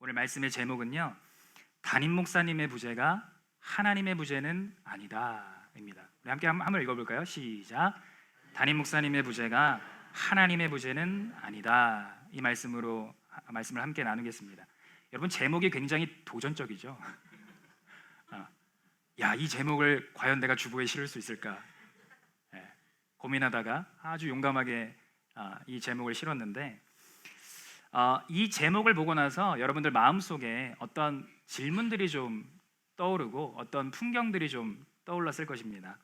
오늘 말씀의 제목은요, 담임 목사님의 부재가 하나님의 부재는 아니다입니다. 우리 함께 한번 읽어볼까요? 시작. 담임 목사님의 부재가 하나님의 부재는 아니다. 이 말씀을 함께 나누겠습니다. 여러분, 제목이 굉장히 도전적이죠. 이 제목을 과연 내가 주보에 실을 수 있을까? 고민하다가 아주 용감하게 이 제목을 실었는데, 이 제목을 보고 나서 여러분들 마음속에 어떤 질문들이 좀 떠오르고 어떤 풍경들이 좀 떠올랐을 것입니다.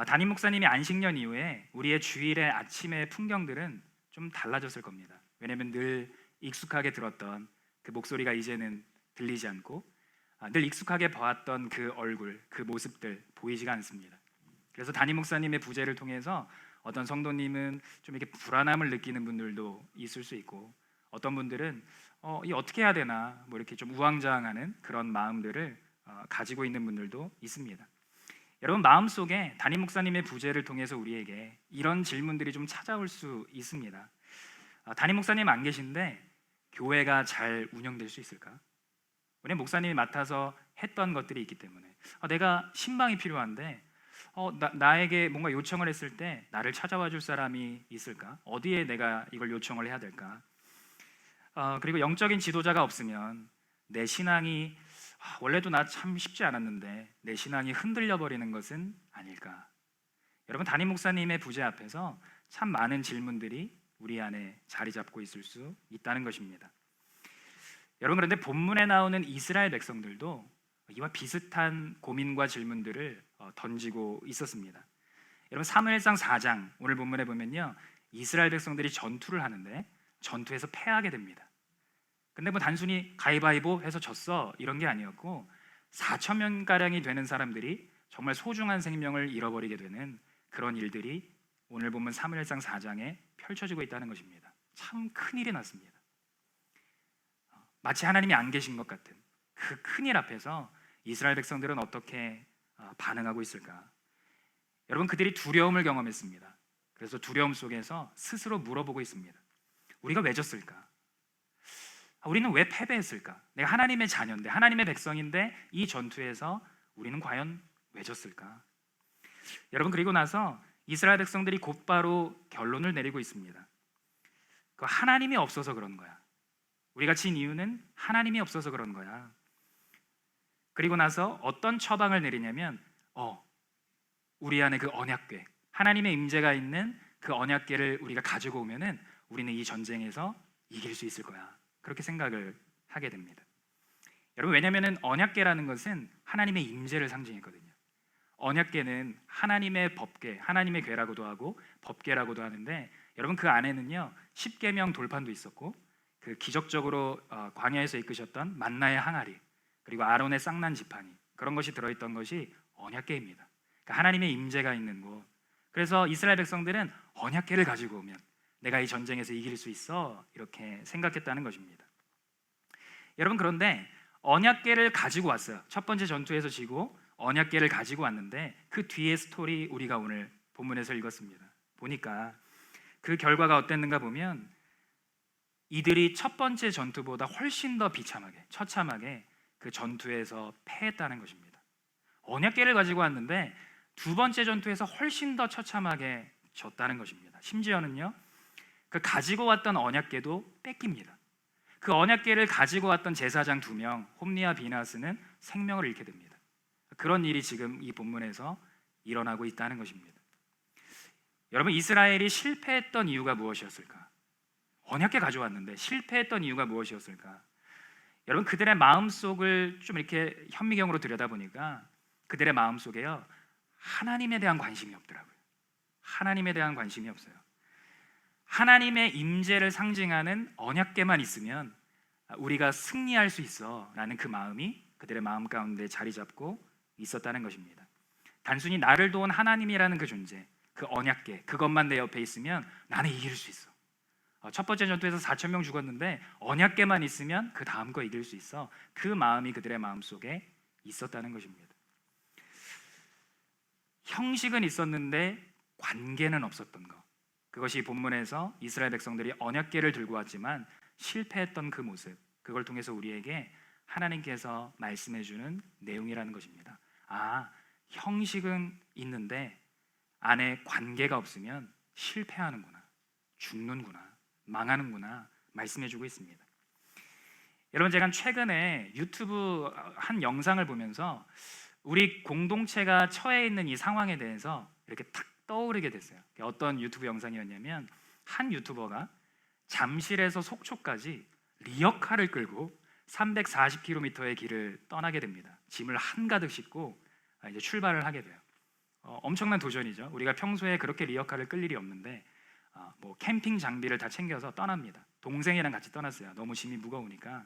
담임 목사님이 안식년 이후에 우리의 주일의 아침의 풍경들은 좀 달라졌을 겁니다. 왜냐하면 늘 익숙하게 들었던 그 목소리가 이제는 들리지 않고 늘 익숙하게 봐왔던 그 얼굴, 그 모습들 보이지가 않습니다. 그래서 담임 목사님의 부재를 통해서 어떤 성도님은 좀 이렇게 불안함을 느끼는 분들도 있을 수 있고, 어떤 분들은 이 어떻게 해야 되나 이렇게 좀 우왕좌왕하는 그런 마음들을 가지고 있는 분들도 있습니다. 여러분, 마음속에 담임 목사님의 부재를 통해서 우리에게 이런 질문들이 좀 찾아올 수 있습니다. 담임 목사님 안 계신데 교회가 잘 운영될 수 있을까? 왜냐면 목사님이 맡아서 했던 것들이 있기 때문에 내가 신방이 필요한데 나에게 뭔가 요청을 했을 때 나를 찾아와 줄 사람이 있을까? 어디에 내가 이걸 요청을 해야 될까? 그리고 영적인 지도자가 없으면 내 신앙이 원래도 나 참 쉽지 않았는데 내 신앙이 흔들려 버리는 것은 아닐까? 여러분, 담임 목사님의 부재 앞에서 참 많은 질문들이 우리 안에 자리 잡고 있을 수 있다는 것입니다. 여러분, 그런데 본문에 나오는 이스라엘 백성들도 이와 비슷한 고민과 질문들을 던지고 있었습니다. 여러분, 사무엘상 4장 오늘 본문에 보면요, 이스라엘 백성들이 전투를 하는데 전투에서 패하게 됩니다. 근데 단순히 가위바위보 해서 졌어 이런 게 아니었고 4천 명가량이 되는 사람들이 정말 소중한 생명을 잃어버리게 되는 그런 일들이 오늘 본문 사무엘상 4장에 펼쳐지고 있다는 것입니다. 참 큰일이 났습니다. 마치 하나님이 안 계신 것 같은 그 큰일 앞에서 이스라엘 백성들은 어떻게 반응하고 있을까? 여러분, 그들이 두려움을 경험했습니다. 그래서 두려움 속에서 스스로 물어보고 있습니다. 우리가 왜 졌을까? 우리는 왜 패배했을까? 내가 하나님의 자녀인데, 하나님의 백성인데 이 전투에서 우리는 과연 왜 졌을까? 여러분, 그리고 나서 이스라엘 백성들이 곧바로 결론을 내리고 있습니다. 하나님이 없어서 그런 거야. 우리가 진 이유는 하나님이 없어서 그런 거야. 그리고 나서 어떤 처방을 내리냐면 우리 안에 그 언약궤, 하나님의 임재가 있는 그 언약궤를 우리가 가지고 오면은 우리는 이 전쟁에서 이길 수 있을 거야. 그렇게 생각을 하게 됩니다. 여러분, 왜냐하면 언약궤라는 것은 하나님의 임재를 상징했거든요. 언약궤는 하나님의 법궤, 하나님의 궤라고도 하고 법궤라고도 하는데, 여러분, 그 안에는요 10계명 돌판도 있었고, 그 기적적으로 광야에서 이끄셨던 만나의 항아리, 그리고 아론의 쌍난 지팡이, 그런 것이 들어있던 것이 언약궤입니다. 그러니까 하나님의 임재가 있는 곳. 그래서 이스라엘 백성들은 언약궤를 가지고 오면 내가 이 전쟁에서 이길 수 있어, 이렇게 생각했다는 것입니다. 여러분, 그런데 언약궤를 가지고 왔어요. 첫 번째 전투에서 지고 언약궤를 가지고 왔는데 그 뒤의 스토리 우리가 오늘 본문에서 읽었습니다. 보니까 그 결과가 어땠는가 보면 이들이 첫 번째 전투보다 훨씬 더 비참하게, 처참하게 그 전투에서 패했다는 것입니다. 언약궤를 가지고 왔는데 두 번째 전투에서 훨씬 더 처참하게 졌다는 것입니다. 심지어는요, 그 가지고 왔던 언약궤도 뺏깁니다. 그 언약궤를 가지고 왔던 제사장 2명, 홈리와 비나스는 생명을 잃게 됩니다. 그런 일이 지금 이 본문에서 일어나고 있다는 것입니다. 여러분, 이스라엘이 실패했던 이유가 무엇이었을까? 언약궤 가져왔는데 실패했던 이유가 무엇이었을까? 여러분, 그들의 마음속을 좀 이렇게 현미경으로 들여다보니까 그들의 마음속에요, 하나님에 대한 관심이 없더라고요. 하나님에 대한 관심이 없어요. 하나님의 임재를 상징하는 언약궤만 있으면 우리가 승리할 수 있어 라는 그 마음이 그들의 마음 가운데 자리 잡고 있었다는 것입니다. 단순히 나를 도운 하나님이라는 그 존재, 그 언약궤, 그것만 내 옆에 있으면 나는 이길 수 있어. 첫 번째 전투에서 4천 명 죽었는데 언약궤만 있으면 그 다음 거 이길 수 있어. 그 마음이 그들의 마음속에 있었다는 것입니다. 형식은 있었는데 관계는 없었던 것, 그것이 본문에서 이스라엘 백성들이 언약궤를 들고 왔지만 실패했던 그 모습, 그걸 통해서 우리에게 하나님께서 말씀해 주는 내용이라는 것입니다. 아, 형식은 있는데 안에 관계가 없으면 실패하는구나, 죽는구나, 망하는구나 말씀해 주고 있습니다. 여러분, 제가 최근에 유튜브 한 영상을 보면서 우리 공동체가 처해 있는 이 상황에 대해서 이렇게 탁 떠오르게 됐어요. 어떤 유튜브 영상이었냐면 한 유튜버가 잠실에서 속초까지 리어카를 끌고 340km의 길을 떠나게 됩니다. 짐을 한가득 싣고 이제 출발을 하게 돼요. 엄청난 도전이죠. 우리가 평소에 그렇게 리어카를 끌 일이 없는데 뭐 캠핑 장비를 다 챙겨서 떠납니다. 동생이랑 같이 떠났어요. 너무 짐이 무거우니까.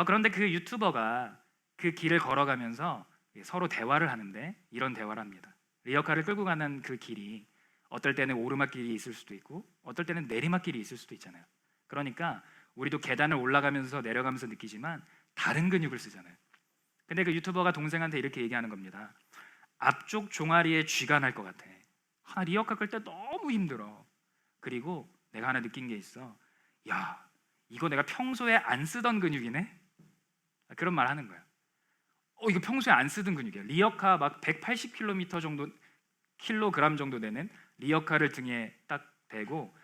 그런데 그 유튜버가 그 길을 걸어가면서 서로 대화를 하는데 이런 대화를 합니다. 리어카를 끌고 가는 그 길이 어떨 때는 오르막길이 있을 수도 있고 어떨 때는 내리막길이 있을 수도 있잖아요. 그러니까 우리도 계단을 올라가면서 내려가면서 느끼지만 다른 근육을 쓰잖아요. 근데 그 유튜버가 동생한테 이렇게 얘기하는 겁니다. 앞쪽 종아리에 쥐가 날 것 같아. 리어카 끌 때 너무 힘들어. 그리고 내가 하나 느낀 게 있어. 야, 이거 내가 평소에 안 쓰던 근육이네? 그런 말 하는 거야. 이거 평소에 안 쓰던 근육이야. 리어카 막 180km 정도, 킬로그램 정도 되는 리어카를 등에 딱 대고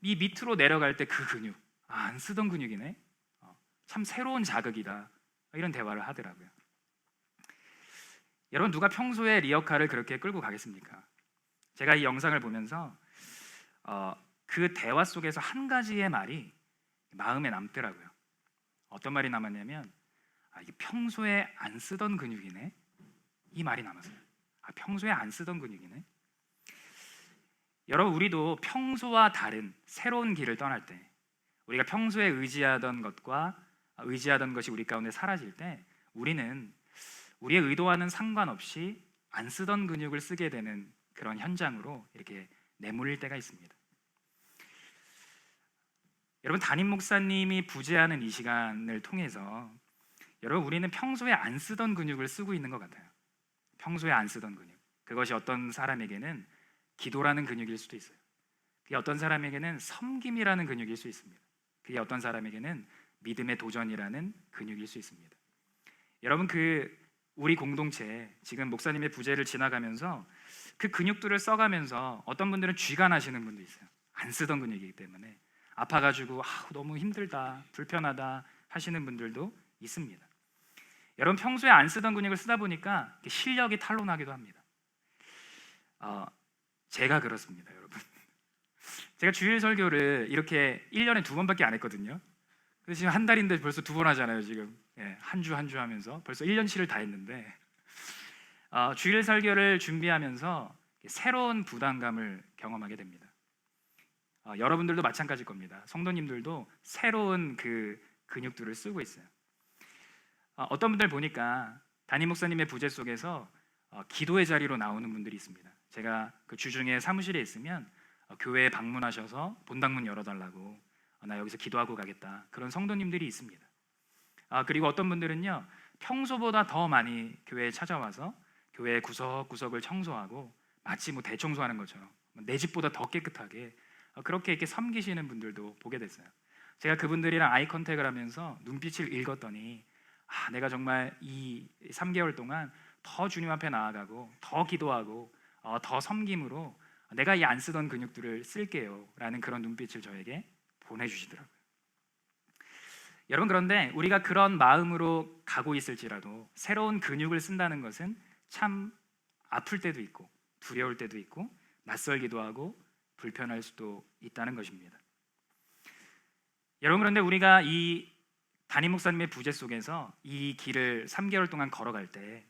이 밑으로 내려갈 때 그 근육, 안 쓰던 근육이네. 참 새로운 자극이다. 이런 대화를 하더라고요. 여러분, 누가 평소에 리어카를 그렇게 끌고 가겠습니까? 제가 이 영상을 보면서 그 대화 속에서 한 가지의 말이 마음에 남더라고요. 어떤 말이 남았냐면 이게 평소에 안 쓰던 근육이네. 이 말이 남았어요. 평소에 안 쓰던 근육이네. 여러분, 우리도 평소와 다른 새로운 길을 떠날 때 우리가 평소에 의지하던 것이 우리 가운데 사라질 때 우리는 우리의 의도와는 상관없이 안 쓰던 근육을 쓰게 되는 그런 현장으로 이렇게 내몰릴 때가 있습니다. 여러분, 담임 목사님이 부재하는 이 시간을 통해서 여러분, 우리는 평소에 안 쓰던 근육을 쓰고 있는 것 같아요. 평소에 안 쓰던 근육. 그것이 어떤 사람에게는 기도라는 근육일 수도 있어요. 그게 어떤 사람에게는 섬김이라는 근육일 수 있습니다. 그게 어떤 사람에게는 믿음의 도전이라는 근육일 수 있습니다. 여러분, 우리 공동체 지금 목사님의 부재를 지나가면서 그 근육들을 써가면서 어떤 분들은 쥐가 나시는 분도 있어요. 안 쓰던 근육이기 때문에 아파가지고 너무 힘들다, 불편하다 하시는 분들도 있습니다. 여러분, 평소에 안 쓰던 근육을 쓰다 보니까 실력이 탄로나기도 합니다. 제가 그렇습니다, 여러분. 제가 주일 설교를 이렇게 1년에 2번밖에 안 했거든요. 그래서 지금 한 달인데 벌써 2번 하잖아요, 지금. 한 주 한 주 하면서 벌써 1년치를 다 했는데 주일 설교를 준비하면서 새로운 부담감을 경험하게 됩니다. 여러분들도 마찬가지일 겁니다. 성도님들도 새로운 그 근육들을 쓰고 있어요. 어떤 분들 보니까 담임 목사님의 부재 속에서 기도의 자리로 나오는 분들이 있습니다. 제가 그 주중에 사무실에 있으면 교회에 방문하셔서 본당문 열어달라고, 나 여기서 기도하고 가겠다, 그런 성도님들이 있습니다. 그리고 어떤 분들은요, 평소보다 더 많이 교회에 찾아와서 교회 구석구석을 청소하고 마치 뭐 대청소하는 것처럼 내 집보다 더 깨끗하게 그렇게 이렇게 섬기시는 분들도 보게 됐어요. 제가 그분들이랑 아이 컨택을 하면서 눈빛을 읽었더니 내가 정말 이 3개월 동안 더 주님 앞에 나아가고 더 기도하고 더 섬김으로 내가 이 안 쓰던 근육들을 쓸게요 라는 그런 눈빛을 저에게 보내주시더라고요. 여러분, 그런데 우리가 그런 마음으로 가고 있을지라도 새로운 근육을 쓴다는 것은 참 아플 때도 있고 두려울 때도 있고 낯설기도 하고 불편할 수도 있다는 것입니다. 여러분, 그런데 우리가 이 담임 목사님의 부재 속에서 이 길을 3개월 동안 걸어갈 때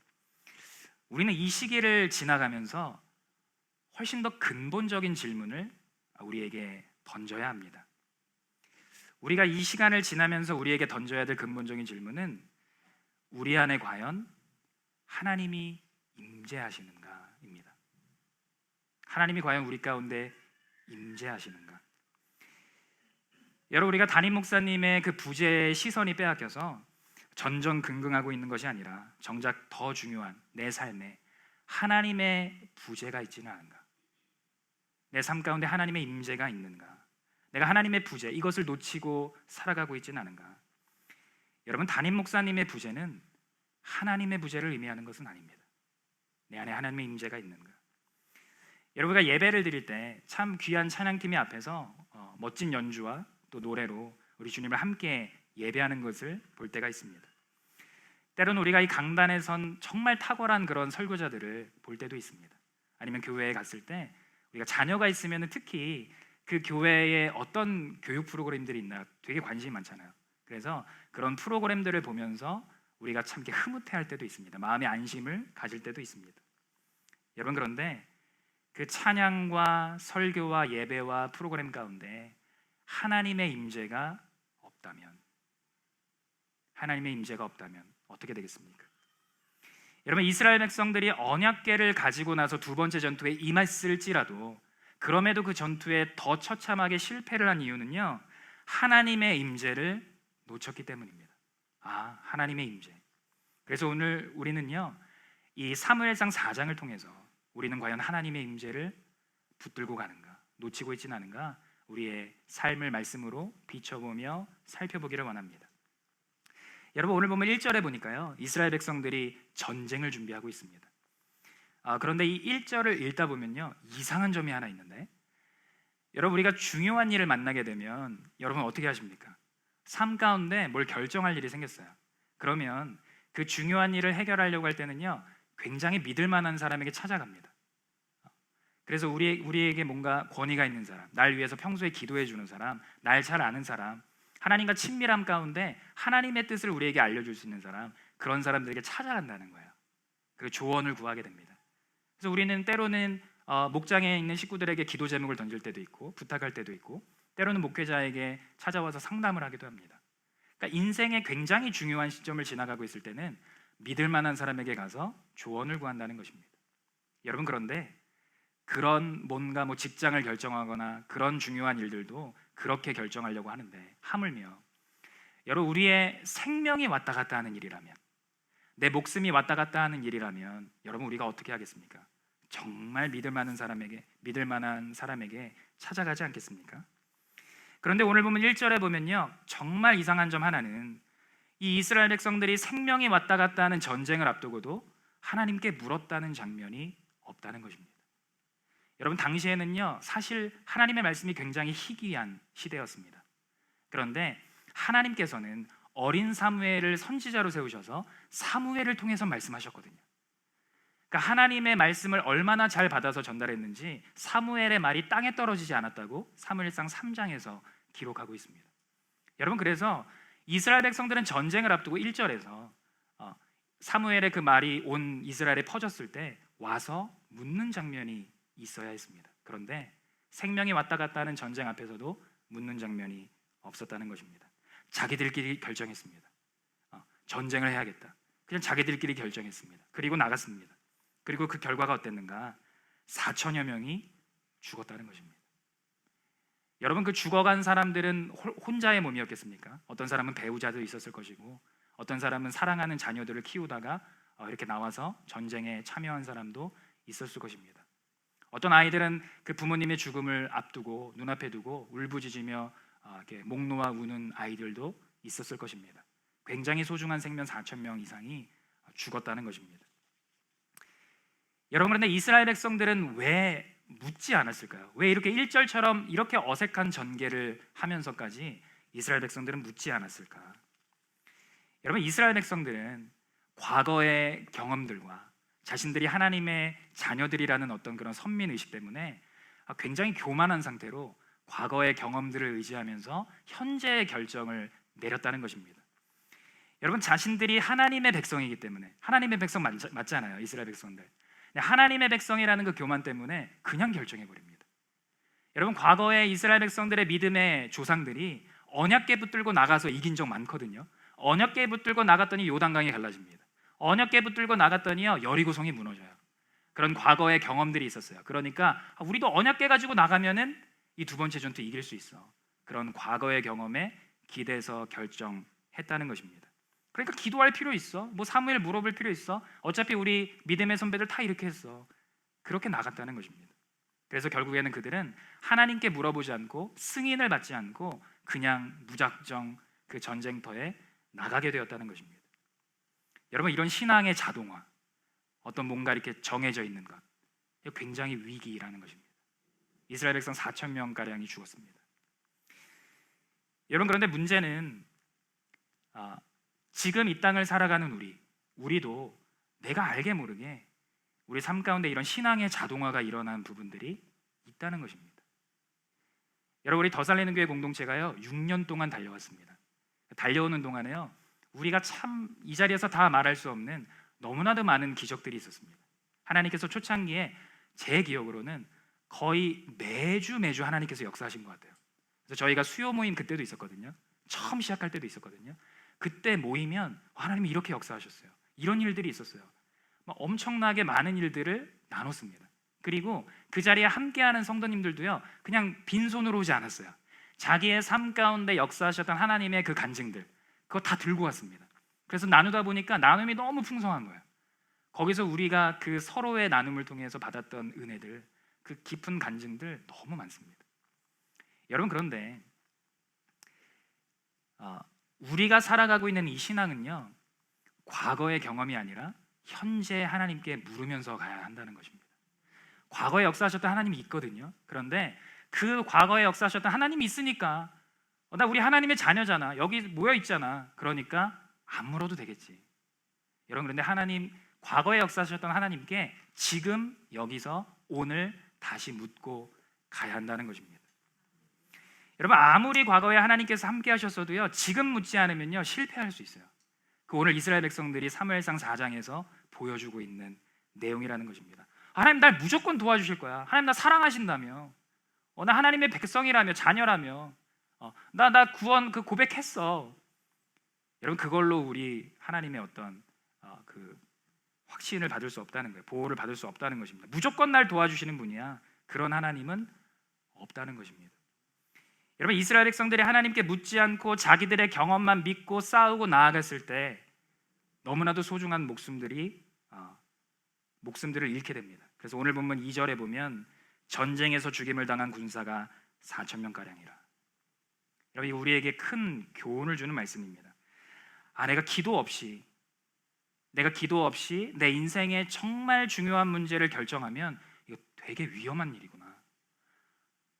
우리는 이 시기를 지나가면서 훨씬 더 근본적인 질문을 우리에게 던져야 합니다. 우리가 이 시간을 지나면서 우리에게 던져야 될 근본적인 질문은 우리 안에 과연 하나님이 임재하시는가입니다. 하나님이 과연 우리 가운데 임재하시는가? 여러분, 우리가 담임 목사님의 그 부재의 시선이 빼앗겨서 전전긍긍하고 있는 것이 아니라 정작 더 중요한 내 삶에 하나님의 부재가 있지는 않은가? 내 삶 가운데 하나님의 임재가 있는가? 내가 하나님의 부재, 이것을 놓치고 살아가고 있지는 않은가? 여러분, 담임 목사님의 부재는 하나님의 부재를 의미하는 것은 아닙니다. 내 안에 하나님의 임재가 있는가? 여러분가 예배를 드릴 때 참 귀한 찬양팀이 앞에서 멋진 연주와 또 노래로 우리 주님을 함께 예배하는 것을 볼 때가 있습니다. 때로는 우리가 이 강단에 선 정말 탁월한 그런 설교자들을 볼 때도 있습니다. 아니면 교회에 갔을 때 우리가 자녀가 있으면 특히 그 교회에 어떤 교육 프로그램들이 있나 되게 관심이 많잖아요. 그래서 그런 프로그램들을 보면서 우리가 참 이렇게 흐뭇해할 때도 있습니다. 마음의 안심을 가질 때도 있습니다. 여러분, 그런데 그 찬양과 설교와 예배와 프로그램 가운데 하나님의 임재가 없다면 어떻게 되겠습니까? 여러분, 이스라엘 백성들이 언약궤를 가지고 나서 두 번째 전투에 임했을지라도 그럼에도 그 전투에 더 처참하게 실패를 한 이유는요, 하나님의 임재를 놓쳤기 때문입니다. 하나님의 임재. 그래서 오늘 우리는요, 이 사무엘상 4장을 통해서 우리는 과연 하나님의 임재를 붙들고 가는가, 놓치고 있지는 않은가, 우리의 삶을 말씀으로 비춰보며 살펴보기를 원합니다. 여러분, 오늘 보면 1절에 보니까요, 이스라엘 백성들이 전쟁을 준비하고 있습니다. 그런데 이 1절을 읽다 보면요, 이상한 점이 하나 있는데, 여러분, 우리가 중요한 일을 만나게 되면 여러분 어떻게 하십니까? 삶 가운데 뭘 결정할 일이 생겼어요. 그러면 그 중요한 일을 해결하려고 할 때는요, 굉장히 믿을 만한 사람에게 찾아갑니다. 그래서 우리에게 뭔가 권위가 있는 사람, 날 위해서 평소에 기도해 주는 사람, 날 잘 아는 사람, 하나님과 친밀함 가운데 하나님의 뜻을 우리에게 알려줄 수 있는 사람, 그런 사람들에게 찾아간다는 거예요. 그 조언을 구하게 됩니다. 그래서 우리는 때로는 목장에 있는 식구들에게 기도 제목을 던질 때도 있고 부탁할 때도 있고, 때로는 목회자에게 찾아와서 상담을 하기도 합니다. 그러니까 인생의 굉장히 중요한 시점을 지나가고 있을 때는 믿을 만한 사람에게 가서 조언을 구한다는 것입니다. 여러분, 그런데 그런 뭔가 직장을 결정하거나 그런 중요한 일들도 그렇게 결정하려고 하는데, 하물며 여러분, 우리의 생명이 왔다 갔다 하는 일이라면, 내 목숨이 왔다 갔다 하는 일이라면 여러분, 우리가 어떻게 하겠습니까? 정말 믿을 만한 사람에게 찾아가지 않겠습니까? 그런데 오늘 보면 1절에 보면요, 정말 이상한 점 하나는 이 이스라엘 백성들이 생명이 왔다 갔다 하는 전쟁을 앞두고도 하나님께 물었다는 장면이 없다는 것입니다. 여러분, 당시에는요, 사실 하나님의 말씀이 굉장히 희귀한 시대였습니다. 그런데 하나님께서는 어린 사무엘을 선지자로 세우셔서 사무엘을 통해서 말씀하셨거든요. 그러니까 하나님의 말씀을 얼마나 잘 받아서 전달했는지 사무엘의 말이 땅에 떨어지지 않았다고 사무엘상 3장에서 기록하고 있습니다. 여러분, 그래서 이스라엘 백성들은 전쟁을 앞두고 1절에서 사무엘의 그 말이 온 이스라엘에 퍼졌을 때 와서 묻는 장면이 있어야 했습니다. 그런데 생명이 왔다 갔다 하는 전쟁 앞에서도 묻는 장면이 없었다는 것입니다. 자기들끼리 결정했습니다. 전쟁을 해야겠다. 그냥 자기들끼리 결정했습니다. 그리고 나갔습니다. 그리고 그 결과가 어땠는가? 4천여 명이 죽었다는 것입니다. 여러분, 그 죽어간 사람들은 혼자의 몸이었겠습니까? 어떤 사람은 배우자도 있었을 것이고, 어떤 사람은 사랑하는 자녀들을 키우다가 이렇게 나와서 전쟁에 참여한 사람도 있었을 것입니다. 어떤 아이들은 그 부모님의 죽음을 앞두고 눈앞에 두고 울부짖으며 이렇게 목 놓아 우는 아이들도 있었을 것입니다. 굉장히 소중한 생명 4천 명 이상이 죽었다는 것입니다. 여러분, 그런데 이스라엘 백성들은 왜 묻지 않았을까요? 왜 이렇게 1절처럼 이렇게 어색한 전개를 하면서까지 이스라엘 백성들은 묻지 않았을까? 여러분, 이스라엘 백성들은 과거의 경험들과 자신들이 하나님의 자녀들이라는 어떤 그런 선민의식 때문에 굉장히 교만한 상태로 과거의 경험들을 의지하면서 현재의 결정을 내렸다는 것입니다. 여러분, 자신들이 하나님의 백성이기 때문에, 하나님의 백성 맞잖아요, 이스라엘 백성들. 하나님의 백성이라는 그 교만 때문에 그냥 결정해버립니다. 여러분, 과거에 이스라엘 백성들의 믿음의 조상들이 언약궤 붙들고 나가서 이긴 적 많거든요. 언약궤 붙들고 나갔더니 요단강이 갈라집니다. 언약궤 붙들고 나갔더니요, 여리고성이 무너져요. 그런 과거의 경험들이 있었어요. 그러니까 우리도 언약궤 가지고 나가면은 이 두 번째 전투 이길 수 있어. 그런 과거의 경험에 기대서 결정했다는 것입니다. 그러니까 기도할 필요 있어? 사무엘 물어볼 필요 있어? 어차피 우리 믿음의 선배들 다 이렇게 했어. 그렇게 나갔다는 것입니다. 그래서 결국에는 그들은 하나님께 물어보지 않고 승인을 받지 않고 그냥 무작정 그 전쟁터에 나가게 되었다는 것입니다. 여러분, 이런 신앙의 자동화, 어떤 뭔가 이렇게 정해져 있는 것, 이거 굉장히 위기라는 것입니다. 이스라엘 백성 4천 명 가량이 죽었습니다. 여러분, 그런데 문제는 지금 이 땅을 살아가는 우리도 내가 알게 모르게 우리 삶 가운데 이런 신앙의 자동화가 일어난 부분들이 있다는 것입니다. 여러분, 우리 더 살리는 교회 공동체가요 6년 동안 달려왔습니다. 달려오는 동안에요 우리가 참 이 자리에서 다 말할 수 없는 너무나도 많은 기적들이 있었습니다. 하나님께서 초창기에 제 기억으로는 거의 매주 하나님께서 역사하신 것 같아요. 그래서 저희가 수요 모임 그때도 있었거든요. 처음 시작할 때도 있었거든요. 그때 모이면 하나님이 이렇게 역사하셨어요. 이런 일들이 있었어요. 막 엄청나게 많은 일들을 나눴습니다. 그리고 그 자리에 함께하는 성도님들도요 그냥 빈손으로 오지 않았어요. 자기의 삶 가운데 역사하셨던 하나님의 그 간증들, 그거 다 들고 왔습니다. 그래서 나누다 보니까 나눔이 너무 풍성한 거예요. 거기서 우리가 그 서로의 나눔을 통해서 받았던 은혜들, 그 깊은 간증들 너무 많습니다. 여러분, 그런데 우리가 살아가고 있는 이 신앙은요 과거의 경험이 아니라 현재 하나님께 물으면서 가야 한다는 것입니다. 과거에 역사하셨던 하나님이 있거든요. 그런데 그 과거에 역사하셨던 하나님이 있으니까 나 우리 하나님의 자녀잖아, 여기 모여 있잖아, 그러니까 안 물어도 되겠지. 여러분, 그런데 하나님, 과거에 역사하셨던 하나님께 지금 여기서 오늘 다시 묻고 가야 한다는 것입니다. 여러분, 아무리 과거에 하나님께서 함께 하셨어도요 지금 묻지 않으면요 실패할 수 있어요. 그 오늘 이스라엘 백성들이 사무엘상 4장에서 보여주고 있는 내용이라는 것입니다. 하나님 날 무조건 도와주실 거야. 하나님 나 사랑하신다며, 나 하나님의 백성이라며, 자녀라며, 나 구원 그 고백했어. 여러분, 그걸로 우리 하나님의 어떤 그 확신을 받을 수 없다는 거예요. 보호를 받을 수 없다는 것입니다. 무조건 날 도와주시는 분이야, 그런 하나님은 없다는 것입니다. 여러분, 이스라엘 백성들이 하나님께 묻지 않고 자기들의 경험만 믿고 싸우고 나아갔을 때 너무나도 소중한 목숨들을 잃게 됩니다. 그래서 오늘 본문 2절에 보면 전쟁에서 죽임을 당한 군사가 4천 명 가량이라. 여러분, 이 우리에게 큰 교훈을 주는 말씀입니다. 내가 기도 없이 내 인생의 정말 중요한 문제를 결정하면 이거 되게 위험한 일이구나.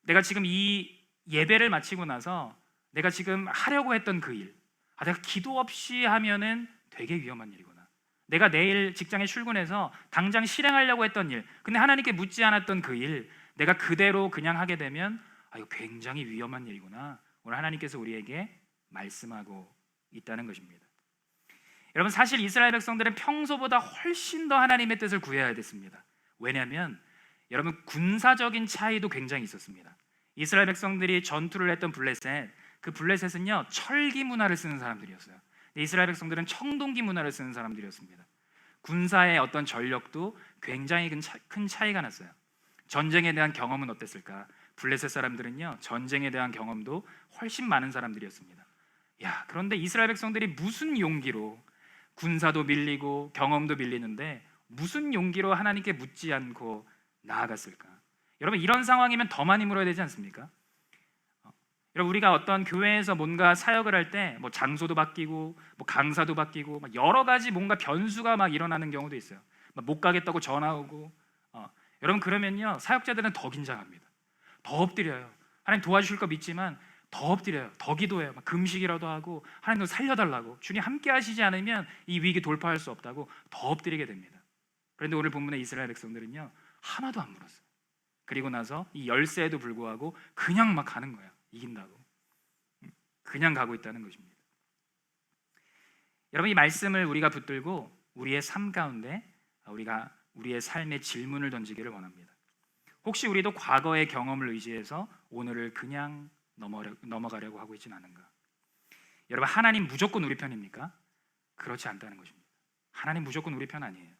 내가 지금 이 예배를 마치고 나서 내가 지금 하려고 했던 그 일, 내가 기도 없이 하면은 되게 위험한 일이구나. 내가 내일 직장에 출근해서 당장 실행하려고 했던 일, 근데 하나님께 묻지 않았던 그 일, 내가 그대로 그냥 하게 되면 이거 굉장히 위험한 일이구나. 오늘 하나님께서 우리에게 말씀하고 있다는 것입니다. 여러분, 사실 이스라엘 백성들은 평소보다 훨씬 더 하나님의 뜻을 구해야 됐습니다. 왜냐하면 여러분, 군사적인 차이도 굉장히 있었습니다. 이스라엘 백성들이 전투를 했던 블레셋, 그 블레셋은요 철기 문화를 쓰는 사람들이었어요. 이스라엘 백성들은 청동기 문화를 쓰는 사람들이었습니다. 군사의 어떤 전력도 굉장히 큰 차이가 났어요. 전쟁에 대한 경험은 어땠을까? 블레셋 사람들은요 전쟁에 대한 경험도 훨씬 많은 사람들이었습니다. 그런데 이스라엘 백성들이 무슨 용기로, 군사도 밀리고 경험도 밀리는데 무슨 용기로 하나님께 묻지 않고 나아갔을까? 여러분, 이런 상황이면 더 많이 물어야 되지 않습니까? 여러분, 우리가 어떤 교회에서 뭔가 사역을 할 때 장소도 바뀌고 강사도 바뀌고 여러 가지 뭔가 변수가 일어나는 경우도 있어요. 못 가겠다고 전화 오고, 여러분, 그러면요 사역자들은 더 긴장합니다. 더 엎드려요. 하나님 도와주실 거 믿지만 더 엎드려요. 더 기도해요. 금식이라도 하고 하나님 살려달라고, 주님 함께 하시지 않으면 이 위기 돌파할 수 없다고 더 엎드리게 됩니다. 그런데 오늘 본문의 이스라엘 백성들은요 하나도 안 물었어요. 그리고 나서 이 열세에도 불구하고 그냥 막 가는 거예요. 이긴다고 그냥 가고 있다는 것입니다. 여러분, 이 말씀을 우리가 붙들고 우리의 삶 가운데 우리의 삶의 질문을 던지기를 원합니다. 혹시 우리도 과거의 경험을 의지해서 오늘을 그냥 넘어가려고 하고 있지는 않은가? 여러분, 하나님 무조건 우리 편입니까? 그렇지 않다는 것입니다. 하나님 무조건 우리 편 아니에요.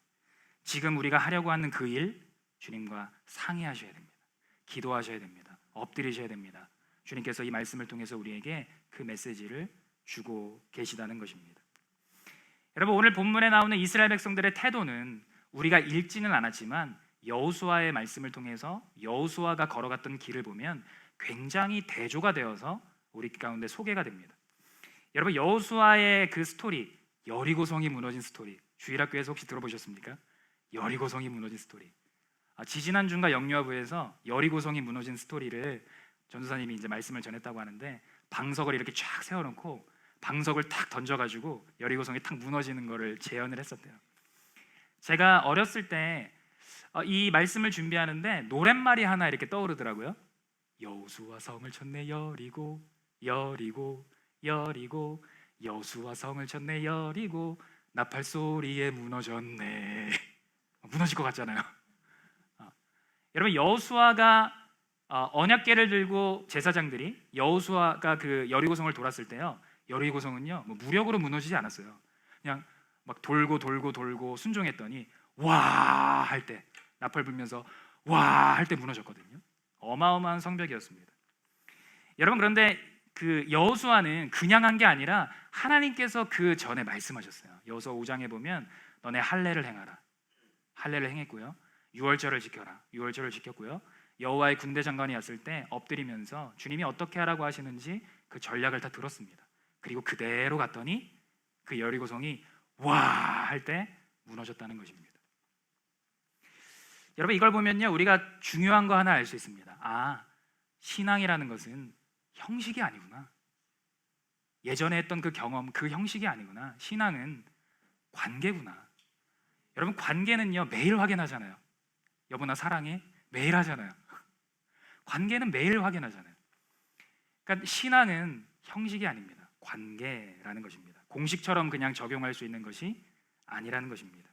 지금 우리가 하려고 하는 그 일, 주님과 상의하셔야 됩니다. 기도하셔야 됩니다. 엎드리셔야 됩니다. 주님께서 이 말씀을 통해서 우리에게 그 메시지를 주고 계시다는 것입니다. 여러분, 오늘 본문에 나오는 이스라엘 백성들의 태도는 우리가 읽지는 않았지만 여호수아의 말씀을 통해서 여호수아가 걸어갔던 길을 보면 굉장히 대조가 되어서 우리 가운데 소개가 됩니다. 여러분 여호수아의 그 스토리, 여리고성이 무너진 스토리, 주일학교에서 혹시 들어보셨습니까? 여리고성이 무너진 스토리. 지지난주인가 영유아부에서 여리고성이 무너진 스토리를 전도사님이 이제 말씀을 전했다고 하는데, 방석을 이렇게 쫙 세워놓고 방석을 탁 던져가지고 여리고성이 탁 무너지는 거를 재현을 했었대요. 제가 어렸을 때 이 말씀을 준비하는데 노랫말이 하나 이렇게 떠오르더라고요. 여호수아 성을 쳤네 여리고, 여리고, 여리고, 여호수아 성을 쳤네 여리고, 나팔 소리에 무너졌네. 무너질 것 같잖아요. 여러분 여호수아가 언약궤를 들고 제사장들이 여호수아가 그 여리고성을 돌았을 때요, 여리고성은요 뭐 무력으로 무너지지 않았어요. 그냥 막 돌고 돌고 돌고 순종했더니 와 할 때, 나팔 불면서 와 할 때 무너졌거든요. 어마어마한 성벽이었습니다. 여러분 그런데 그 여호수아는 그냥 한 게 아니라 하나님께서 그 전에 말씀하셨어요. 여호수아 5장에 보면 너네 할례를 행하라. 할례를 행했고요. 유월절을 지켜라. 유월절을 지켰고요. 여호와의 군대 장관이 왔을 때 엎드리면서 주님이 어떻게 하라고 하시는지 그 전략을 다 들었습니다. 그리고 그대로 갔더니 그 여리고성이 와 할 때 무너졌다는 것입니다. 여러분 이걸 보면요 우리가 중요한 거 하나 알 수 있습니다. 신앙이라는 것은 형식이 아니구나. 예전에 했던 그 경험, 그 형식이 아니구나. 신앙은 관계구나. 여러분 관계는요 매일 확인하잖아요. 여보 나 사랑해? 매일 하잖아요. 관계는 매일 확인하잖아요. 그러니까 신앙은 형식이 아닙니다. 관계라는 것입니다. 공식처럼 그냥 적용할 수 있는 것이 아니라는 것입니다.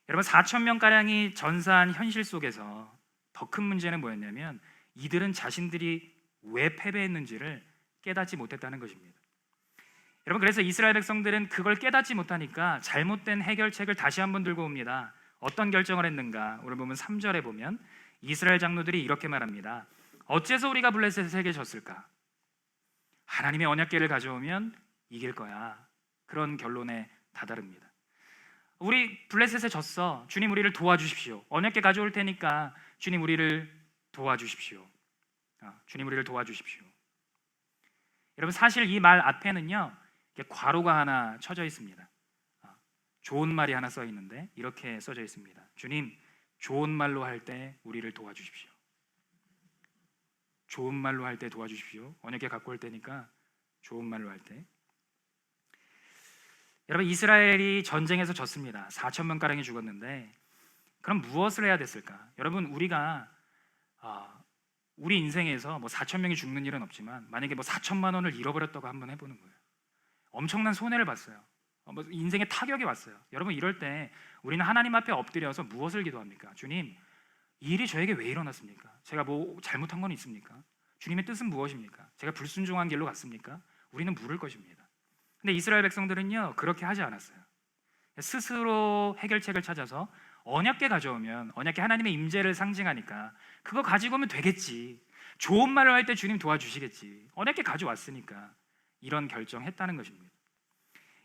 여러분 4,000명가량이 전사한 현실 속에서 더 큰 문제는 뭐였냐면 이들은 자신들이 왜 패배했는지를 깨닫지 못했다는 것입니다. 여러분 그래서 이스라엘 백성들은 그걸 깨닫지 못하니까 잘못된 해결책을 다시 한번 들고 옵니다. 어떤 결정을 했는가? 오늘 보면 3절에 보면 이스라엘 장로들이 이렇게 말합니다. 어째서 우리가 블레셋에게 졌을까? 하나님의 언약궤를 가져오면 이길 거야. 그런 결론에 다다릅니다. 우리 블레셋에 졌어. 주님 우리를 도와주십시오. 언약궤 가져올 테니까 주님 우리를 도와주십시오. 주님 우리를 도와주십시오. 여러분 사실 이 말 앞에는요 괄호가 하나 쳐져 있습니다. 좋은 말이 하나 써 있는데 이렇게 써져 있습니다. 주님 좋은 말로 할 때 우리를 도와주십시오. 좋은 말로 할 때 도와주십시오. 언약궤 갖고 올 때니까 좋은 말로 할 때. 여러분 이스라엘이 전쟁에서 졌습니다. 4,000명가량이 죽었는데 그럼 무엇을 해야 됐을까? 여러분 우리가 우리 인생에서 뭐 4,000명이 죽는 일은 없지만 만약에 뭐 4천만 원을 잃어버렸다고 한번 해보는 거예요. 엄청난 손해를 봤어요. 뭐 인생에 타격이 왔어요. 여러분 이럴 때 우리는 하나님 앞에 엎드려서 무엇을 기도합니까? 주님 이 일이 저에게 왜 일어났습니까? 제가 뭐 잘못한 건 있습니까? 주님의 뜻은 무엇입니까? 제가 불순종한 길로 갔습니까? 우리는 물을 것입니다. 근데 이스라엘 백성들은요 그렇게 하지 않았어요. 스스로 해결책을 찾아서 언약궤 가져오면 언약궤 하나님의 임재를 상징하니까 그거 가지고 오면 되겠지. 좋은 말을 할 때 주님 도와주시겠지. 언약궤 가져왔으니까 이런 결정했다는 것입니다.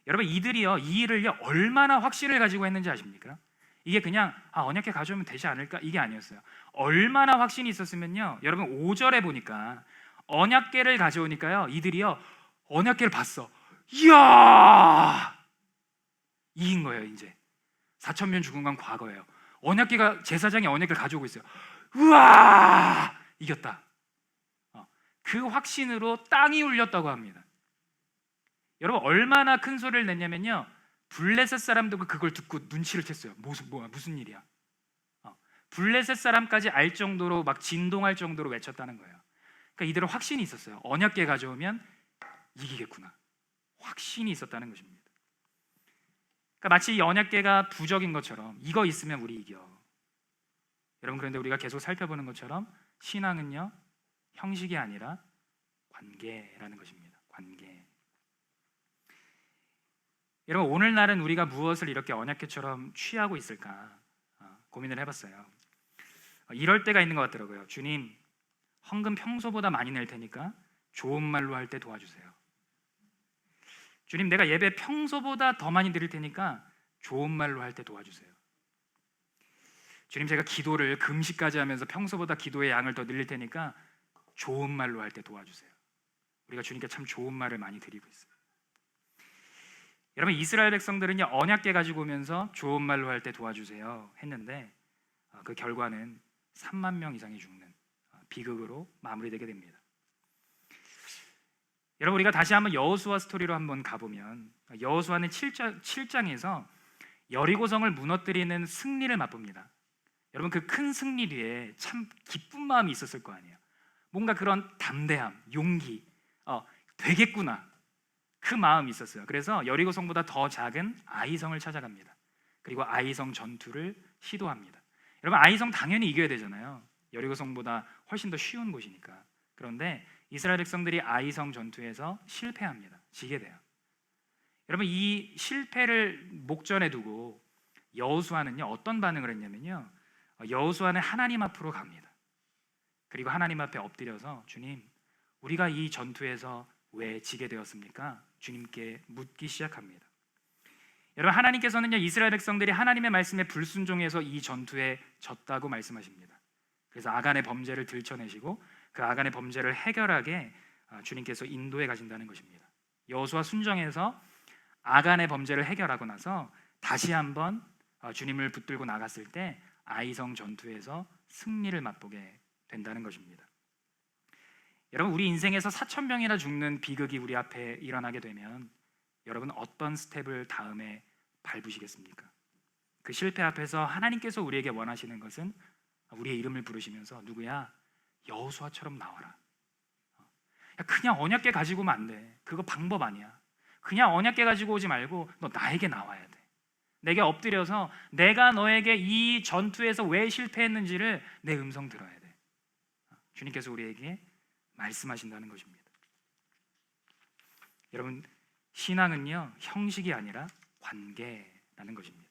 여러분 이들이요 이 일을요 얼마나 확신을 가지고 했는지 아십니까? 이게 그냥 언약궤 가져오면 되지 않을까 이게 아니었어요. 얼마나 확신이 있었으면요 여러분 5절에 보니까 언약궤를 가져오니까요 이들이요 언약궤를 봤어. 이야 이긴 거예요. 이제 4,000명 죽은 건 과거예요. 언약궤가 제사장이 언약궤를 가져오고 있어요. 우와 이겼다. 그 확신으로 땅이 울렸다고 합니다. 여러분 얼마나 큰 소리를 냈냐면요 블레셋 사람도 그걸 듣고 눈치를 챘어요. 무슨 일이야? 블레셋 사람까지 알 정도로 막 진동할 정도로 외쳤다는 거예요. 그러니까 이들은 확신이 있었어요. 언약궤 가져오면 이기겠구나. 확신이 있었다는 것입니다. 그러니까 마치 이 언약궤가 부적인 것처럼 이거 있으면 우리 이겨. 여러분 그런데 우리가 계속 살펴보는 것처럼 신앙은요 형식이 아니라 관계라는 것입니다. 관계. 여러분 오늘날은 우리가 무엇을 이렇게 언약궤처럼 취하고 있을까 고민을 해봤어요. 이럴 때가 있는 것 같더라고요. 주님 헌금 평소보다 많이 낼 테니까 좋은 말로 할 때 도와주세요. 주님 내가 예배 평소보다 더 많이 드릴 테니까 좋은 말로 할 때 도와주세요. 주님 제가 기도를 금식까지 하면서 평소보다 기도의 양을 더 늘릴 테니까 좋은 말로 할 때 도와주세요. 우리가 주님께 참 좋은 말을 많이 드리고 있어요. 여러분, 이스라엘 백성들은요 언약궤 가지고 오면서 좋은 말로 할 때 도와주세요 했는데 그 결과는 3만 명 이상이 죽는 비극으로 마무리되게 됩니다. 여러분, 우리가 다시 한번 여호수아 스토리로 한번 가보면 여호수아는 7장에서 여리고성을 무너뜨리는 승리를 맛봅니다. 여러분, 그 큰 승리 뒤에 참 기쁜 마음이 있었을 거 아니에요. 뭔가 그런 담대함, 용기, 되겠구나, 그 마음이 있었어요. 그래서 여리고성보다 더 작은 아이성을 찾아갑니다. 그리고 아이성 전투를 시도합니다. 여러분, 아이성 당연히 이겨야 되잖아요. 여리고성보다 훨씬 더 쉬운 곳이니까. 그런데 이스라엘 백성들이 아이성 전투에서 실패합니다. 지게 돼요. 여러분, 이 실패를 목전에 두고 여호수아는요 어떤 반응을 했냐면요, 여호수아는 하나님 앞으로 갑니다. 그리고 하나님 앞에 엎드려서 주님, 우리가 이 전투에서 왜 지게 되었습니까? 주님께 묻기 시작합니다. 여러분, 하나님께서는요 이스라엘 백성들이 하나님의 말씀에 불순종해서 이 전투에 졌다고 말씀하십니다. 그래서 아간의 범죄를 들춰내시고 그 아간의 범죄를 해결하게 주님께서 인도해 가신다는 것입니다. 여호수아 순정해서 아간의 범죄를 해결하고 나서 다시 한번 주님을 붙들고 나갔을 때 아이성 전투에서 승리를 맛보게 된다는 것입니다. 여러분, 우리 인생에서 4,000명이나 죽는 비극이 우리 앞에 일어나게 되면 여러분 어떤 스텝을 다음에 밟으시겠습니까? 그 실패 앞에서 하나님께서 우리에게 원하시는 것은 우리의 이름을 부르시면서 누구야? 여호수아처럼 나와라. 그냥 언약궤 가지고 오면 안 돼. 그거 방법 아니야. 그냥 언약궤 가지고 오지 말고 너 나에게 나와야 돼. 내게 엎드려서 내가 너에게 이 전투에서 왜 실패했는지를 내 음성 들어야 돼. 주님께서 우리에게 말씀하신다는 것입니다. 여러분, 신앙은요 형식이 아니라 관계라는 것입니다.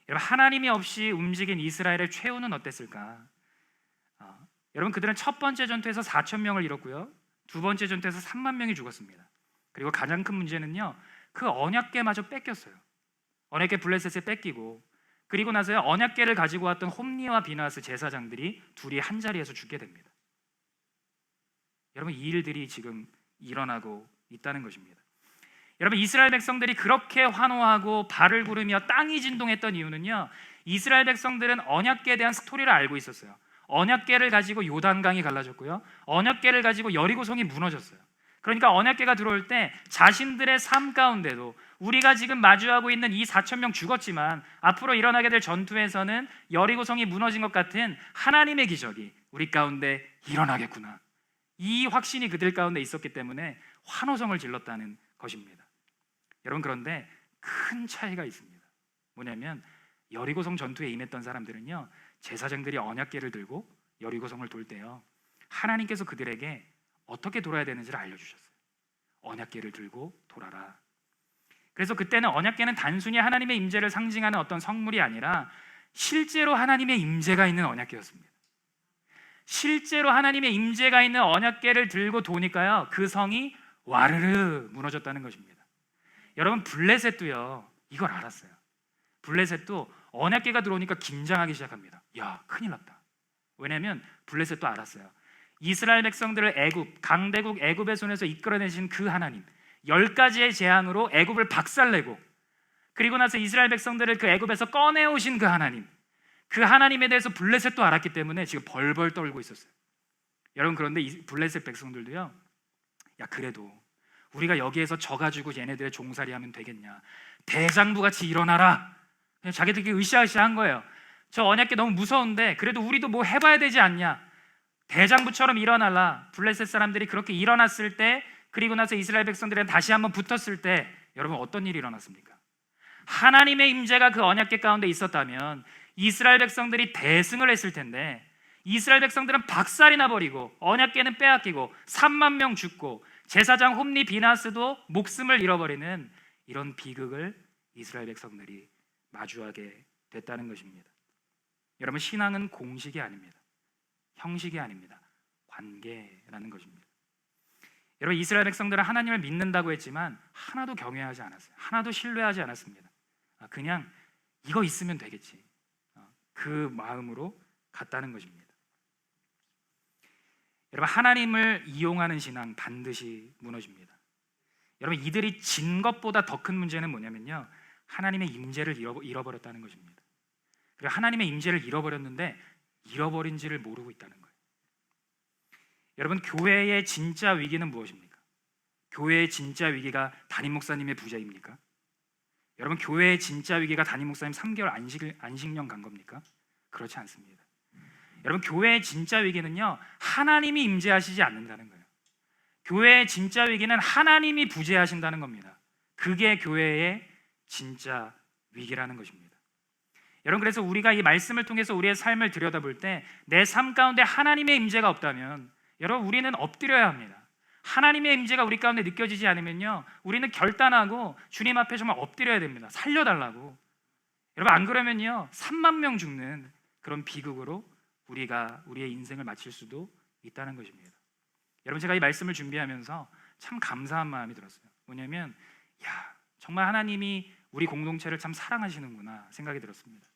여러분, 하나님이 없이 움직인 이스라엘의 최후는 어땠을까? 여러분, 그들은 첫 번째 전투에서 4,000명을 잃었고요, 두 번째 전투에서 3만 명이 죽었습니다. 그리고 가장 큰 문제는요 그 언약궤마저 뺏겼어요. 언약궤 블레셋에 뺏기고, 그리고 나서야 언약궤를 가지고 왔던 홈니와 비나스 제사장들이 둘이 한 자리에서 죽게 됩니다. 여러분, 이 일들이 지금 일어나고 있다는 것입니다. 여러분, 이스라엘 백성들이 그렇게 환호하고 발을 구르며 땅이 진동했던 이유는요, 이스라엘 백성들은 언약궤에 대한 스토리를 알고 있었어요. 언약궤를 가지고 요단강이 갈라졌고요, 언약궤를 가지고 여리고성이 무너졌어요. 그러니까 언약궤가 들어올 때 자신들의 삶 가운데도 우리가 지금 마주하고 있는 이 4,000명 죽었지만 앞으로 일어나게 될 전투에서는 여리고성이 무너진 것 같은 하나님의 기적이 우리 가운데 일어나겠구나, 이 확신이 그들 가운데 있었기 때문에 환호성을 질렀다는 것입니다. 여러분, 그런데 큰 차이가 있습니다. 뭐냐면 여리고성 전투에 임했던 사람들은요 제사장들이 언약궤를 들고 여리고성을 돌 때요 하나님께서 그들에게 어떻게 돌아야 되는지를 알려주셨어요. 언약궤를 들고 돌아라. 그래서 그때는 언약궤는 단순히 하나님의 임재를 상징하는 어떤 성물이 아니라 실제로 하나님의 임재가 있는 언약궤였습니다. 실제로 하나님의 임재가 있는 언약궤를 들고 도니까요 그 성이 와르르 무너졌다는 것입니다. 여러분, 블레셋도요 이걸 알았어요. 블레셋도 언약궤가 들어오니까 긴장하기 시작합니다. 야, 큰일 났다. 왜냐하면 블레셋도 알았어요. 이스라엘 백성들을 강대국 애굽의 손에서 이끌어내신 그 하나님, 10가지의 재앙으로 애굽을 박살내고, 그리고 나서 이스라엘 백성들을 그 애굽에서 꺼내오신 그 하나님, 그 하나님에 대해서 블레셋도 알았기 때문에 지금 벌벌 떨고 있었어요. 여러분, 그런데 이 블레셋 백성들도요, 야, 그래도 우리가 여기에서 져가지고 얘네들의 종살이 하면 되겠냐, 대장부같이 일어나라. 그냥 자기들끼리 으쌰으쌰한 거예요. 저 언약궤 너무 무서운데 그래도 우리도 뭐 해봐야 되지 않냐, 대장부처럼 일어나라. 블레셋 사람들이 그렇게 일어났을 때, 그리고 나서 이스라엘 백성들은 다시 한번 붙었을 때 여러분 어떤 일이 일어났습니까? 하나님의 임재가 그 언약궤 가운데 있었다면 이스라엘 백성들이 대승을 했을 텐데, 이스라엘 백성들은 박살이 나버리고 언약궤는 빼앗기고 3만 명 죽고 제사장 홈니 비나스도 목숨을 잃어버리는 이런 비극을 이스라엘 백성들이 마주하게 됐다는 것입니다. 여러분, 신앙은 공식이 아닙니다. 형식이 아닙니다. 관계라는 것입니다. 여러분, 이스라엘 백성들은 하나님을 믿는다고 했지만 하나도 경외하지 않았어요. 하나도 신뢰하지 않았습니다. 그냥 이거 있으면 되겠지, 그 마음으로 갔다는 것입니다. 여러분, 하나님을 이용하는 신앙 반드시 무너집니다. 여러분, 이들이 진 것보다 더 큰 문제는 뭐냐면요, 하나님의 임재를 잃어버렸다는 것입니다. 그리고 하나님의 임재를 잃어버렸는데 잃어버린지를 모르고 있다는 거예요. 여러분, 교회의 진짜 위기는 무엇입니까? 교회의 진짜 위기가 담임 목사님의 부재입니까? 여러분, 교회의 진짜 위기가 담임 목사님 3개월 안식년 간 겁니까? 그렇지 않습니다. 여러분, 교회의 진짜 위기는요, 하나님이 임재하시지 않는다는 거예요. 교회의 진짜 위기는 하나님이 부재하신다는 겁니다. 그게 교회의 진짜 위기라는 것입니다. 여러분, 그래서 우리가 이 말씀을 통해서 우리의 삶을 들여다볼 때 내 삶 가운데 하나님의 임재가 없다면 여러분, 우리는 엎드려야 합니다. 하나님의 임재가 우리 가운데 느껴지지 않으면요, 우리는 결단하고 주님 앞에 정말 엎드려야 됩니다. 살려달라고. 여러분, 안 그러면요 3만 명 죽는 그런 비극으로 우리가 우리의 인생을 마칠 수도 있다는 것입니다. 여러분, 제가 이 말씀을 준비하면서 참 감사한 마음이 들었어요. 뭐냐면, 정말 하나님이 우리 공동체를 참 사랑하시는구나 생각이 들었습니다.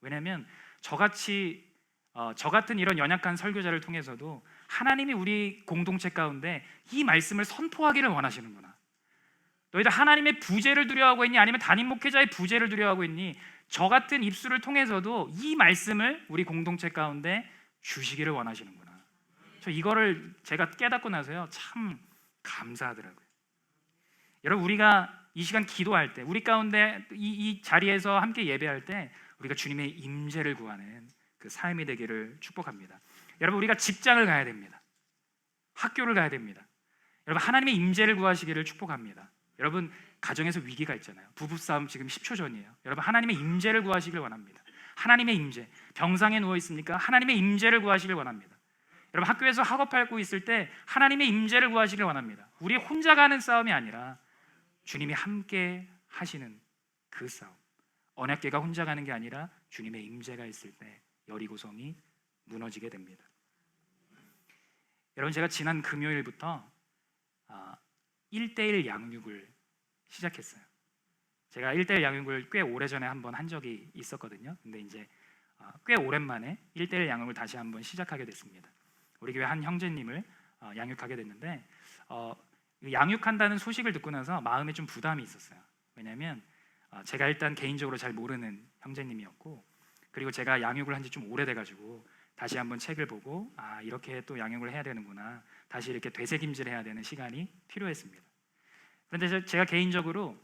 왜냐하면 저 같은 이런 연약한 설교자를 통해서도 하나님이 우리 공동체 가운데 이 말씀을 선포하기를 원하시는구나. 너희들 하나님의 부재를 두려워하고 있니? 아니면 담임 목회자의 부재를 두려워하고 있니? 저 같은 입술을 통해서도 이 말씀을 우리 공동체 가운데 주시기를 원하시는구나. 저 이거를 제가 깨닫고 나서요 참 감사하더라고요. 여러분, 우리가 이 시간 기도할 때, 우리 가운데 이 자리에서 함께 예배할 때 우리가 주님의 임재를 구하는 그 삶이 되기를 축복합니다. 여러분, 우리가 직장을 가야 됩니다. 학교를 가야 됩니다. 여러분, 하나님의 임재를 구하시기를 축복합니다. 여러분, 가정에서 위기가 있잖아요. 부부싸움 지금 10초 전이에요. 여러분, 하나님의 임재를 구하시길 원합니다. 하나님의 임재. 병상에 누워 있습니까? 하나님의 임재를 구하시길 원합니다. 여러분, 학교에서 학업하고 있을 때 하나님의 임재를 구하시길 원합니다. 우리 혼자 가는 싸움이 아니라 주님이 함께 하시는 그 싸움. 언약궤가 혼자 가는 게 아니라 주님의 임재가 있을 때 여리고성이 무너지게 됩니다. 여러분, 제가 지난 금요일부터 1:1 양육을 시작했어요. 제가 1:1 양육을 꽤 오래전에 한번 한 적이 있었거든요. 근데 이제 꽤 오랜만에 1:1 양육을 다시 한번 시작하게 됐습니다. 우리 교회 한 형제님을 양육하게 됐는데 양육한다는 소식을 듣고 나서 마음에 좀 부담이 있었어요. 왜냐하면 제가 일단 개인적으로 잘 모르는 형제님이었고, 그리고 제가 양육을 한 지 좀 오래돼가지고 다시 한번 책을 보고 이렇게 또 양육을 해야 되는구나, 다시 이렇게 되새김질해야 되는 시간이 필요했습니다. 그런데 제가 개인적으로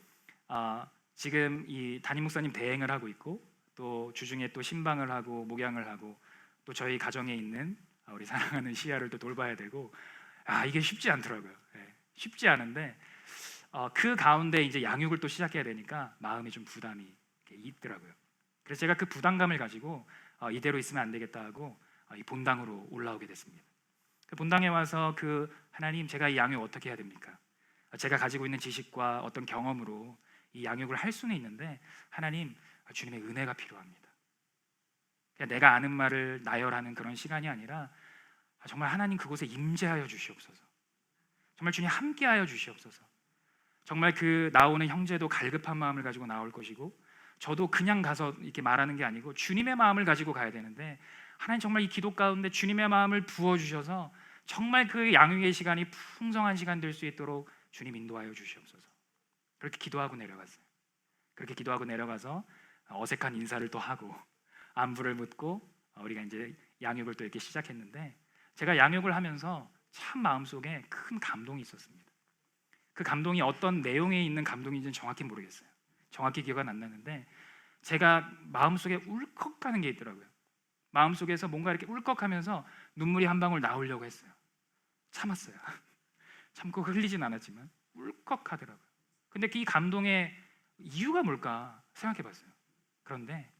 지금 이 담임 목사님 대행을 하고 있고, 또 주중에 또 신방을 하고 목양을 하고, 또 저희 가정에 있는 우리 사랑하는 시아를 또 돌봐야 되고, 이게 쉽지 않더라고요. 쉽지 않은데 그 가운데 이제 양육을 또 시작해야 되니까 마음에 좀 부담이 있더라고요. 그래서 제가 그 부담감을 가지고 이대로 있으면 안 되겠다 하고 이 본당으로 올라오게 됐습니다. 그 본당에 와서 하나님, 제가 이 양육 어떻게 해야 됩니까? 제가 가지고 있는 지식과 어떤 경험으로 이 양육을 할 수는 있는데, 하나님, 주님의 은혜가 필요합니다. 그냥 내가 아는 말을 나열하는 그런 시간이 아니라 정말 하나님 그곳에 임재하여 주시옵소서. 정말 주님 함께하여 주시옵소서. 정말 나오는 형제도 갈급한 마음을 가지고 나올 것이고, 저도 그냥 가서 이렇게 말하는 게 아니고 주님의 마음을 가지고 가야 되는데, 하나님 정말 이 기도 가운데 주님의 마음을 부어주셔서 정말 그 양육의 시간이 풍성한 시간 될 수 있도록 주님 인도하여 주시옵소서. 그렇게 기도하고 내려갔어요. 그렇게 기도하고 내려가서 어색한 인사를 또 하고 안부를 묻고 우리가 이제 양육을 또 이렇게 시작했는데, 제가 양육을 하면서 참 마음속에 큰 감동이 있었습니다. 그 감동이 어떤 내용에 있는 감동인지는 정확히 모르겠어요. 정확히 기억은 안 나는데 제가 마음속에 울컥하는 게 있더라고요. 마음속에서 뭔가 이렇게 울컥하면서 눈물이 한 방울 나오려고 했어요. 참았어요. 참고 흘리진 않았지만 울컥하더라고요. 근데 이 감동의 이유가 뭘까 생각해 봤어요. 그런데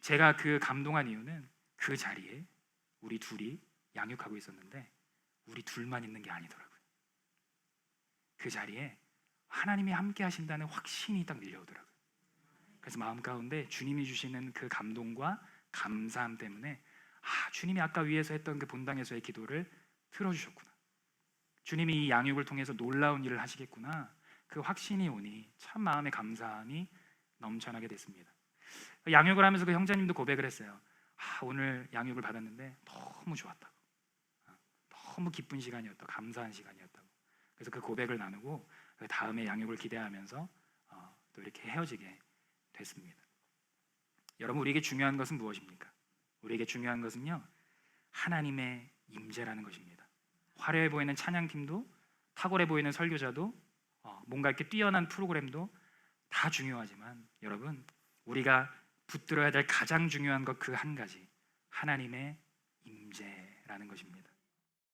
제가 그 감동한 이유는 그 자리에 우리 둘이 양육하고 있었는데 우리 둘만 있는 게 아니더라고요. 그 자리에 하나님이 함께 하신다는 확신이 딱 밀려오더라고요. 그래서 마음 가운데 주님이 주시는 그 감동과 감사함 때문에 주님이 아까 위에서 했던 그 본당에서의 기도를 들어주셨구나, 주님이 이 양육을 통해서 놀라운 일을 하시겠구나, 그 확신이 오니 참 마음의 감사함이 넘쳐나게 됐습니다. 양육을 하면서 그 형제님도 고백을 했어요. 오늘 양육을 받았는데 너무 좋았다고, 너무 기쁜 시간이었다고, 감사한 시간이었다고. 그래서 그 고백을 나누고 그 다음에 양육을 기대하면서 또 이렇게 헤어지게 됐습니다. 여러분, 우리에게 중요한 것은 무엇입니까? 우리에게 중요한 것은요, 하나님의 임재라는 것입니다. 화려해 보이는 찬양팀도, 탁월해 보이는 설교자도, 뭔가 이렇게 뛰어난 프로그램도 다 중요하지만 여러분, 우리가 붙들어야 될 가장 중요한 것 그 한 가지, 하나님의 임재라는 것입니다.